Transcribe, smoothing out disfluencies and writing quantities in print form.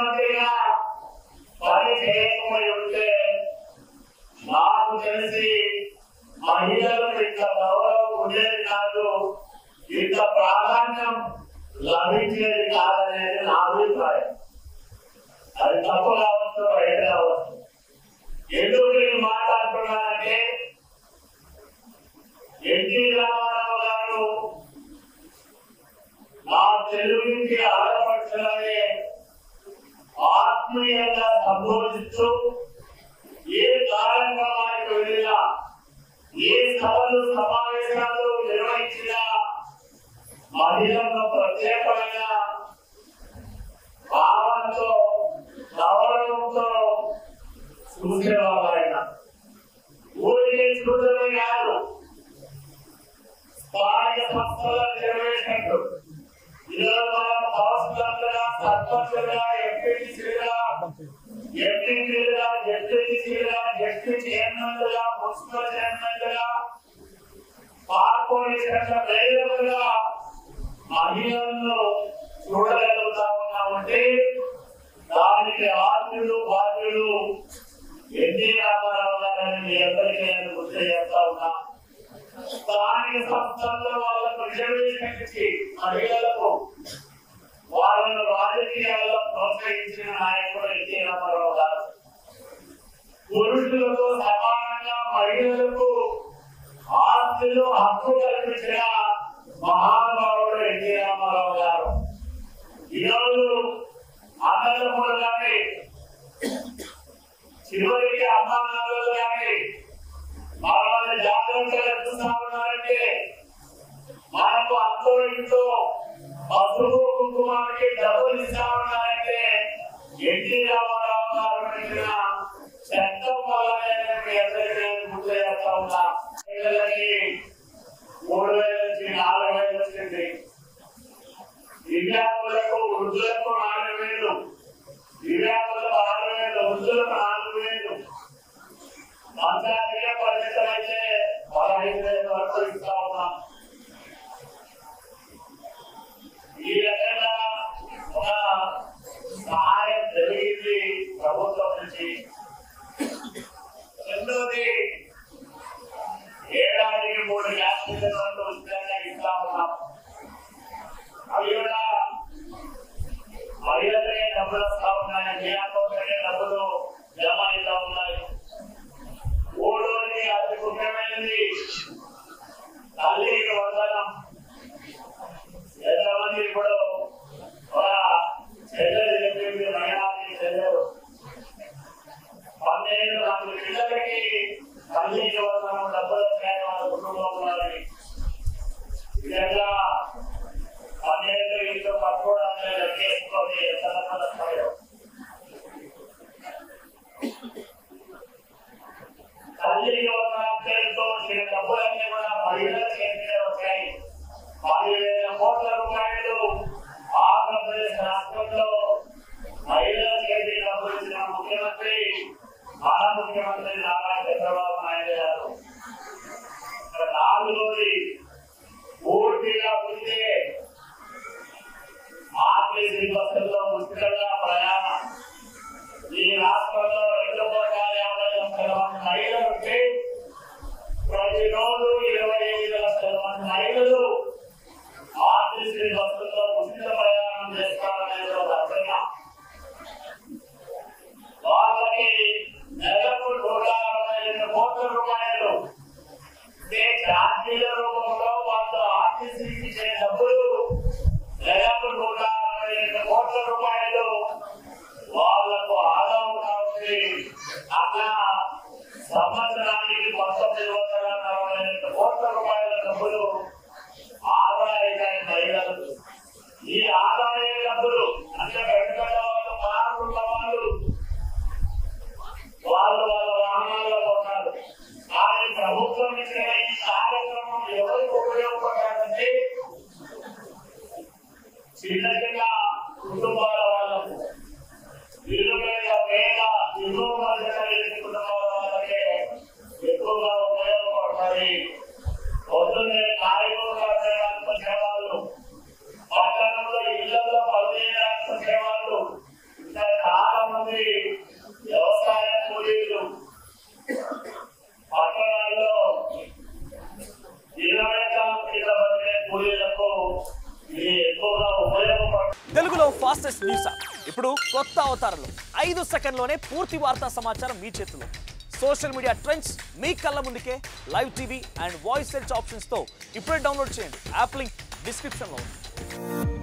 ముఖ్యమంత్రిగా పని చేయకపోయి ఉంటే నాకు తెలిసి మహిళలకు ఇంత గౌరవం ఉండేది కాదు, ఇంత ప్రాధాన్యం లభించేది కాదనేది నా అభిప్రాయం. అది తప్పు కావచ్చు, రైతు కావచ్చు. ఎందుకు నేను మాట్లాడుతున్నానంటే ఎన్టీ రామారావు గారు నా తెలుగుకి ఆడపడుచులనే ఆత్మీయంగా సంబోధిస్తూ ఏ కార్యక్రమానికి వెళ్ళినా, ఏ సభలు సమావేశాలు నిర్వహించినా మహిళలను ప్రత్యేకమైన భావనతో గౌరవంతో చూసేవాళ్ళు. ఆయన ఊరికే చూడమే కాదు, స్థానిక సంస్థల నిర్వహించినట్టు ఈరోజు కౌన్సిలర్లుగా, సర్పంచులుగా, ఎంపీటీసీలుగా, ఎంపీపీలుగా, జెడ్పీటీసీలుగా, జెడ్పీ చైర్మన్లుగా, మున్సిపల్ చైర్మన్లుగా, కార్పొరేషన్ల మేయర్లుగా మహిళలను చూడగలుగుతా ఉన్నామంటే దానికి ఆద్యులు బాధ్యులు ఎన్టీ రామారావు గారని మీ అందరికీ నేను గుర్తు చేస్తా ఉన్నా. స్థానిక సంస్థల్లో వాళ్ళకు రిజర్వేషన్ ఇచ్చి మహిళలకు వాళ్ళను రాజకీయాల్లో ప్రోత్సహించిన నాయకుడు ఎన్టీ రామారావు గారు. పురుషులతో సమానంగా మహిళలకు ఆస్తిలో హక్కు కల్పించిన మహానుభావుడు ఎన్టీ రామారావు గారు. ఈరోజు అన్నదమ్ములు కానీ, చివరికి అమ్మానాలు కానీ మనల్ని జాగ్రత్తగా చూస్తా ఉన్నారంటే మనకు అంతో ఇంతో పసుపు కుంకుమానికి డబ్బులు ఇస్తా ఉన్నారంటే ఎన్టీ రామారావు గారు పెట్టిన చట్టం వల్లనే మీ అందరికీ గుర్తు చేస్తా ఉన్నా. పిల్లలకి 3,000 నుంచి 4,000 వచ్చింది. దివ్యాంగులకు, వృద్ధులకు 4,000, దివ్యాంగులకు 6,000, వృద్ధులకు 4,000, మంచానికే పరిమితమైతే 15,000 వరకు ఇస్తా ఉన్నాం. ఈ రకంగా ఒక సహాయం జరిగింది ప్రభుత్వం నుంచి. రెండోది, ఏడాదికి 3 గ్యాస్ సిలిండర్లు ఉచితంగా ఇస్తా ఉన్నాం. అవి కూడా మహిళలకే డబ్బులు వస్తా ఉన్నాయి, మీ అకౌంట్లకే డబ్బులు జమ అవుతా ఉన్నాయి. మూడోది, అతి ముఖ్యమైనది తల్లికి వందనం. ఎంతమంది ఇప్పుడు ఒక చెల్లెలు చెప్పింది, మహిళకి చెల్లెలు 12 మంది పిల్లలకి తల్లికి వందనం డబ్బులు వచ్చాయి వాళ్ళ కుటుంబంలో. విధంగా 12 ఇంట్లో పట్టుకోవడానికి లెక్కేసుకొని ఎంత వస్తాయో. ఫాస్టెస్ట్ న్యూస్ యాప్ ఇప్పుడు కొత్త అవతారంలో 5 సెకండ్లోనే పూర్తి వార్తా సమాచారం మీ చేతిలో. సోషల్ మీడియా ట్రెండ్స్ మీ కళ్ళ ముందుకే live TV and voice search ఆప్షన్స్తో ఇప్పుడే డౌన్లోడ్ చేయండి. యాప్ లింక్ డిస్క్రిప్షన్లో ఉంది.